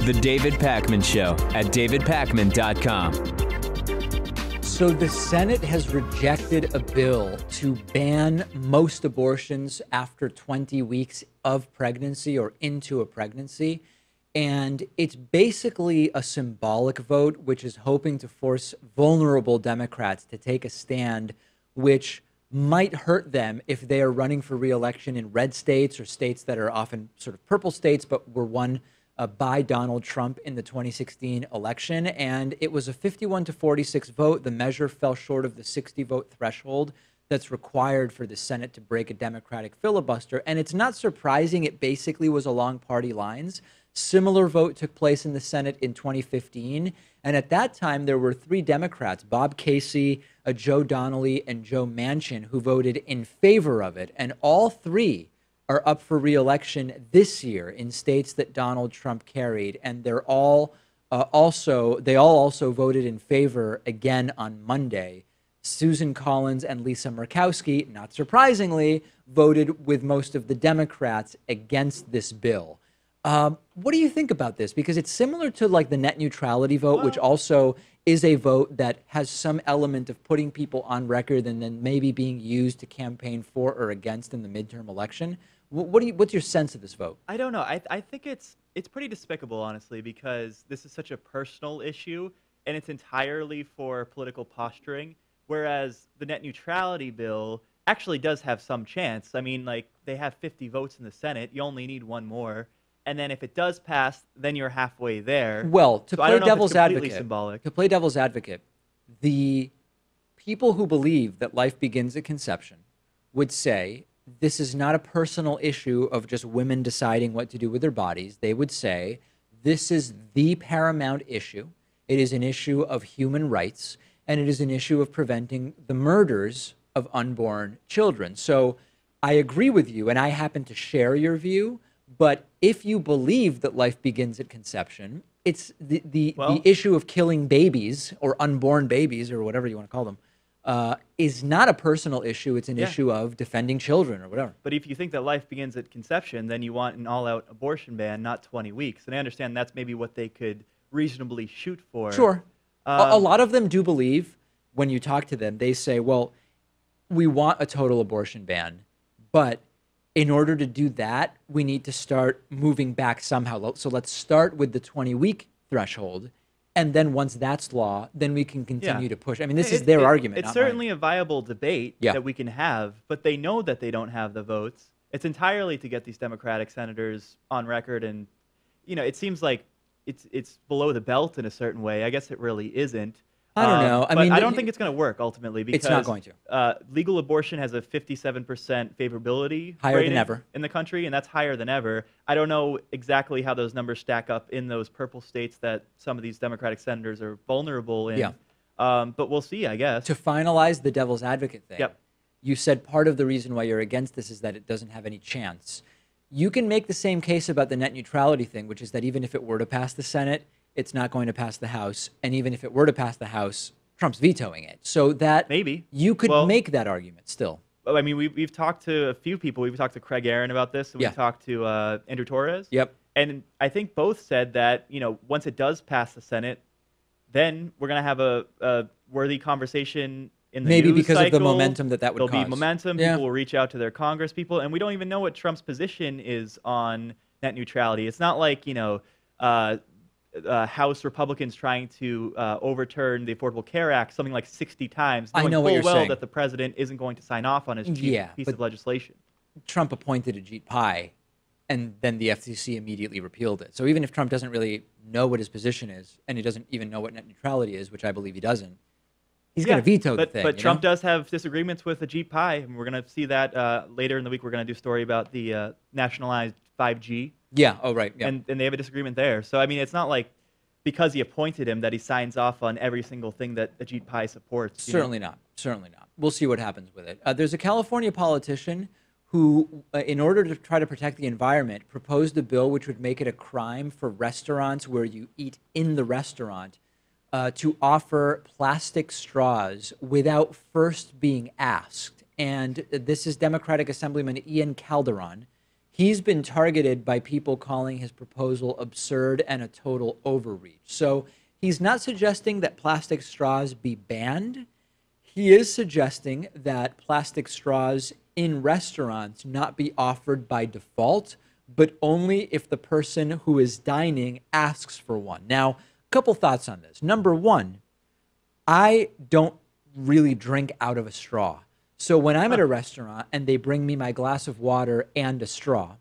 The David Pakman Show at davidpakman.com. So the Senate has rejected a bill to ban most abortions after 20 weeks of pregnancy or into a pregnancy. And it's basically a symbolic vote, which is hoping to force vulnerable Democrats to take a stand, which might hurt them if they are running for re-election in red states or states that are often sort of purple states, but were won by Donald Trump in the 2016 election. And it was a 51-46 vote. The measure fell short of the 60-vote threshold that's required for the Senate to break a Democratic filibuster. And it's not surprising. It basically was along party lines. Similar vote took place in the Senate in 2015. And at that time, there were three Democrats, Bob Casey, Joe Donnelly, and Joe Manchin, who voted in favor of it. And all three are up for re-election this year in states that Donald Trump carried. And they're all also voted in favor again on Monday. Susan Collins and Lisa Murkowski, not surprisingly, voted with most of the Democrats against this bill. What do you think about this? Because it's similar to like the net neutrality vote, which also is a vote that has some element of putting people on record and then maybe being used to campaign for or against in the midterm election. What's your sense of this vote? I don't know. I think it's pretty despicable, honestly, because this is such a personal issue and it's entirely for political posturing, whereas the net neutrality bill actually does have some chance. I mean, like, they have 50 votes in the Senate. You only need one more. And then if it does pass, then you're halfway there. Well, to play devil's advocate, symbolic. the people who believe that life begins at conception would say this is not a personal issue of just women deciding what to do with their bodies. They would say this is the paramount issue. It is an issue of human rights, and it is an issue of preventing the murders of unborn children. So I agree with you, and I happen to share your view. But if you believe that life begins at conception, it's the issue of killing babies or unborn babies or whatever you want to call them is not a personal issue. It's an issue of defending children or whatever. But if you think that life begins at conception, then you want an all-out abortion ban, not 20 weeks. And I understand that's maybe what they could reasonably shoot for. Sure. A lot of them do believe, when you talk to them, they say, well, we want a total abortion ban, but in order to do that, we need to start moving back somehow. So let's start with the 20-week threshold. And then once that's law, then we can continue to push. I mean, this is their argument. It's certainly a viable debate that we can have, but they know that they don't have the votes. It's entirely to get these Democratic senators on record. And, you know, it seems like it's below the belt in a certain way. I guess it really isn't. I don't know. I mean, I don't think it's going to work ultimately because it's not going to. Legal abortion has a 57% favorability higher than ever in the country, and that's higher than ever. I don't know exactly how those numbers stack up in those purple states that some of these Democratic senators are vulnerable in. But we'll see, I guess. To finalize the devil's advocate thing, you said part of the reason why you're against this is that it doesn't have any chance. You can make the same case about the net neutrality thing, which is that even if it were to pass the Senate, it's not going to pass the House. And even if it were to pass the House, Trump's vetoing it. So that maybe you could make that argument still. I mean, we've talked to a few people. We've talked to Craig Aaron about this, and we've talked to Andrew Torres. And I think both said that, you know, once it does pass the Senate, then we're going to have a worthy conversation in the maybe news because cycle. of the momentum that would There'll cause. be momentum. People will reach out to their Congress people, and we don't even know what Trump's position is on net neutrality. It's not like, you know, House Republicans trying to overturn the Affordable Care Act something like 60 times, knowing I know what you're full well saying. that the president isn't going to sign off on his piece of legislation. Trump appointed Ajit Pai, and then the FCC immediately repealed it. So even if Trump doesn't really know what his position is, and he doesn't even know what net neutrality is, which I believe he doesn't, he's going to veto the thing. But Trump does have disagreements with Ajit Pai, and we're going to see that later in the week. We're going to do a story about the nationalized 5G. And they have a disagreement there. So, I mean, it's not like because he appointed him that he signs off on every single thing that Ajit Pai supports. Certainly not. Certainly not. We'll see what happens with it. There's a California politician who, in order to try to protect the environment, proposed a bill which would make it a crime for restaurants where you eat in the restaurant to offer plastic straws without first being asked. And this is Democratic Assemblyman Ian Calderon. he's been targeted by people calling his proposal absurd and a total overreach. So he's not suggesting that plastic straws be banned. He is suggesting that plastic straws in restaurants not be offered by default, but only if the person who is dining asks for one. Now, a couple thoughts on this. Number one, I don't really drink out of a straw. So when I'm at a restaurant and they bring me my glass of water and a straw,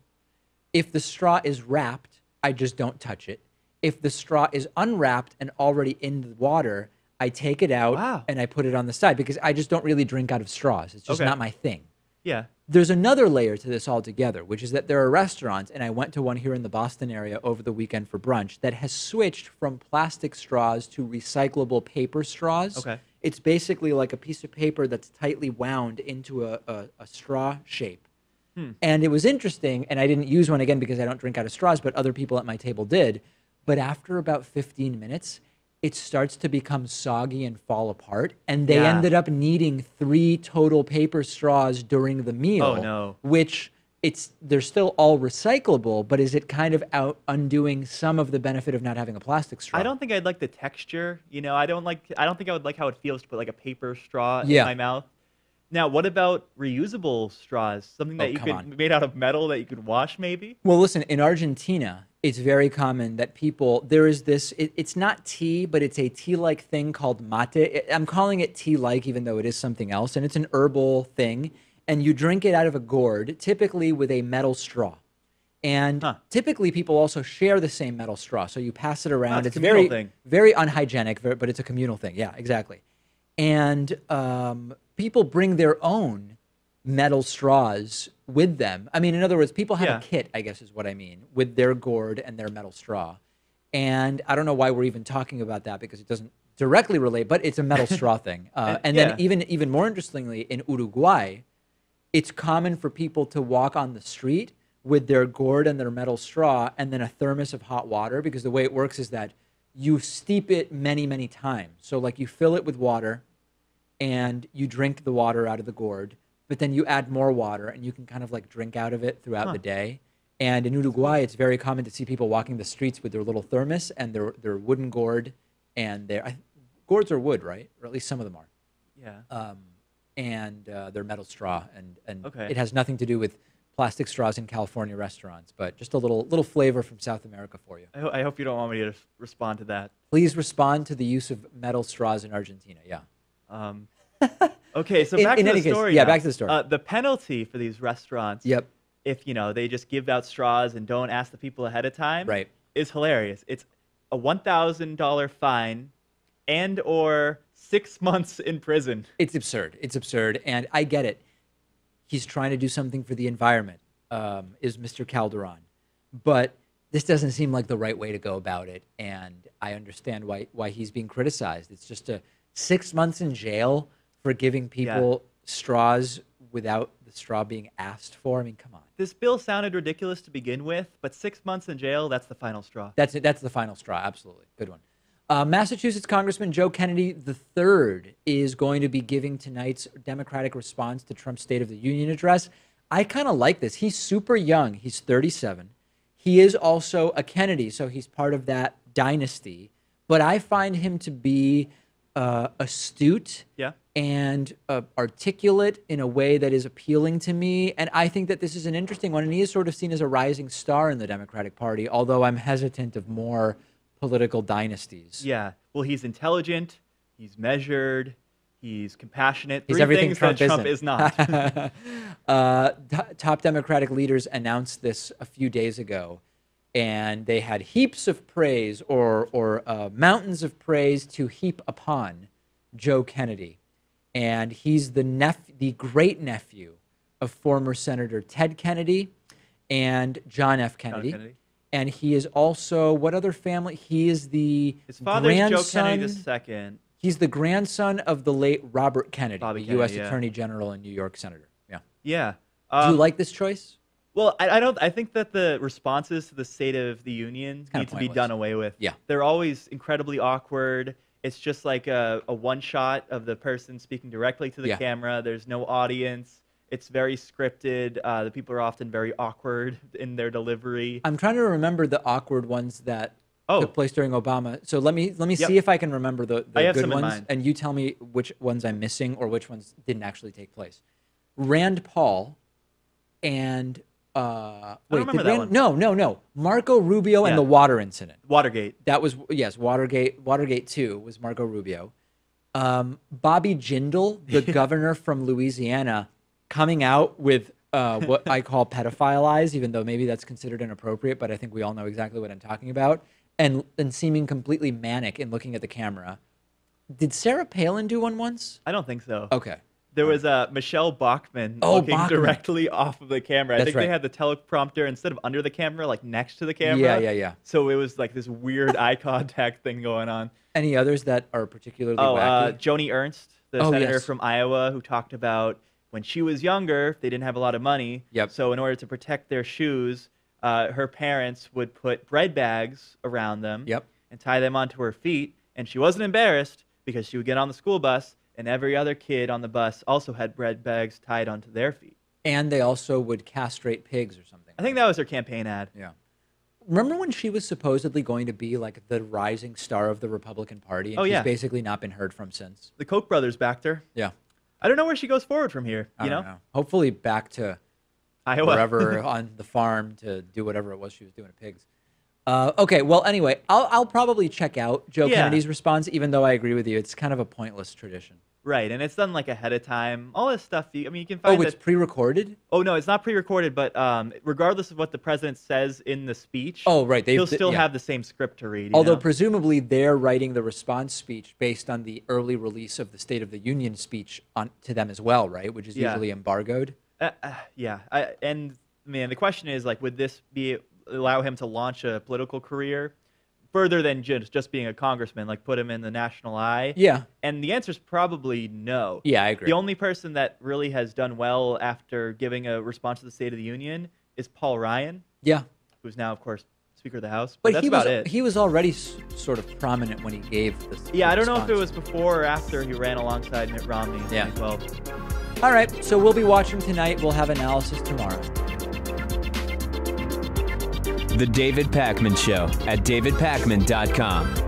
if the straw is wrapped, I just don't touch it. If the straw is unwrapped and already in the water, I take it out and I put it on the side because I just don't really drink out of straws. It's just not my thing. Yeah. There's another layer to this altogether, which is that there are restaurants, and I went to one here in the Boston area over the weekend for brunch, that has switched from plastic straws to recyclable paper straws. Okay. It's basically like a piece of paper that's tightly wound into a straw shape. And it was interesting, and I didn't use one again because I don't drink out of straws, but other people at my table did. But after about 15 minutes, it starts to become soggy and fall apart. And they ended up needing 3 total paper straws during the meal. Oh, no. Which they're still all recyclable, but is it kind of undoing some of the benefit of not having a plastic straw? I don't think I'd like the texture. You know, I don't think I would like how it feels to put like a paper straw in my mouth. Now, what about reusable straws? Something that you could made out of metal that you could wash, maybe? Well, listen, in Argentina, it's very common that there is this, it's not tea, but it's a tea-like thing called mate. I'm calling it tea-like, even though it is something else, and it's an herbal thing, and you drink it out of a gourd, typically with a metal straw. And typically people also share the same metal straw, so you pass it around. It's very unhygienic, but it's a communal thing. Yeah, exactly. And people bring their own metal straws with them. I mean, in other words, people have a kit, I guess is what I mean, with their gourd and their metal straw. And I don't know why we're even talking about that because it doesn't directly relate, but it's a metal straw thing. And then even more interestingly, in Uruguay, it's common for people to walk on the street with their gourd and their metal straw and then a thermos of hot water, because the way it works is that you steep it many, many times. So like you fill it with water and you drink the water out of the gourd, but then you add more water and you can kind of like drink out of it throughout the day. And in Uruguay, it's very common to see people walking the streets with their little thermos and their wooden gourd, and gourds are wood, right? Or at least some of them are. Yeah. And their metal straw, and Okay. it has nothing to do with plastic straws in California restaurants, but just a little flavor from South America for you. I hope you don't want me to respond to that. Please respond to the use of metal straws in Argentina. Yeah. Okay, so back to the story. Yeah, now. back to the story. The penalty for these restaurants, if they just give out straws and don't ask the people ahead of time, is hilarious. It's a $1,000 fine and or 6 months in prison. It's absurd. It's absurd, and I get it. He's trying to do something for the environment, is Mr. Calderon, but this doesn't seem like the right way to go about it, and I understand why he's being criticized. It's just 6 months in jail for giving people straws without the straw being asked for. I mean, come on. This bill sounded ridiculous to begin with, but 6 months in jail, that's the final straw. That's it. That's the final straw. Absolutely. Good one. Massachusetts Congressman Joe Kennedy III is going to be giving tonight's Democratic response to Trump's State of the Union address. I kind of like this. He's super young. He's 37. He is also a Kennedy, so he's part of that dynasty. But I find him to be astute and articulate in a way that is appealing to me. And I think that this is an interesting one. And he is sort of seen as a rising star in the Democratic Party, although I'm hesitant of more political dynasties. Yeah. Well, he's intelligent. He's measured. He's compassionate. He's Three everything things Trump that Trump isn't. is not. Top Democratic leaders announced this a few days ago, and they had heaps of praise or mountains of praise to heap upon Joe Kennedy. And he's the great nephew of former Senator Ted Kennedy and John F. Kennedy. And he is also, what other family? He is his father's Joe Kennedy II. He's the grandson of the late Robert Kennedy, the U.S. Kennedy, Attorney General and New York Senator. Yeah. Yeah. Do you like this choice? Well, I don't. I think that the responses to the State of the Union need to be done away with. Yeah. They're always incredibly awkward. It's just like a one shot of the person speaking directly to the camera. There's no audience. It's very scripted. The people are often very awkward in their delivery. I'm trying to remember the awkward ones that took place during Obama. So let me see if I can remember the good ones, and you tell me which ones I'm missing or which ones didn't actually take place. Rand Paul and I don't remember that one. No. Marco Rubio and the water incident. Watergate. That was Watergate. Watergate 2 was Marco Rubio. Bobby Jindal, the governor from Louisiana, coming out with what I call pedophile eyes, even though maybe that's considered inappropriate, but I think we all know exactly what I'm talking about, and seeming completely manic in looking at the camera. Did Sarah Palin do one once? I don't think so. Okay. There was Michelle Bachmann looking directly off of the camera. I think they had the teleprompter instead of under the camera, like next to the camera. Yeah. So it was like this weird eye contact thing going on. Any others that are particularly wacky? Joni Ernst, the senator from Iowa, who talked about when she was younger, they didn't have a lot of money. Yep. So in order to protect their shoes, her parents would put bread bags around them and tie them onto her feet. And she wasn't embarrassed because she would get on the school bus and every other kid on the bus also had bread bags tied onto their feet. And they also would castrate pigs or something. I think that was her campaign ad. Yeah. Remember when she was supposedly going to be like the rising star of the Republican Party, and she's basically not been heard from since? The Koch brothers backed her. Yeah. I don't know where she goes forward from here. I don't know. Hopefully back to Iowa, wherever on the farm to do whatever it was she was doing to pigs. Okay, well, anyway, I'll probably check out Joe Kennedy's response, even though I agree with you. It's kind of a pointless tradition. Right, and it's done like ahead of time. All this stuff, you can find. Oh, it's pre-recorded? Oh, no, it's not pre-recorded, but regardless of what the president says in the speech, he'll still have the same script to read. Although presumably they're writing the response speech based on the early release of the State of the Union speech to them as well, right? Which is usually embargoed. And man, the question is like, would this allow him to launch a political career further than just being a congressman, like put him in the national eye? Yeah. And the answer is probably no. Yeah, I agree. The only person that really has done well after giving a response to the State of the Union is Paul Ryan. Yeah. Who's now, of course, Speaker of the House. But that's about it. He was already sort of prominent when he gave this. Yeah, I don't know if it was before or after he ran alongside Mitt Romney in 2012. All right, so we'll be watching tonight. We'll have analysis tomorrow. The David Pakman Show at davidpakman.com.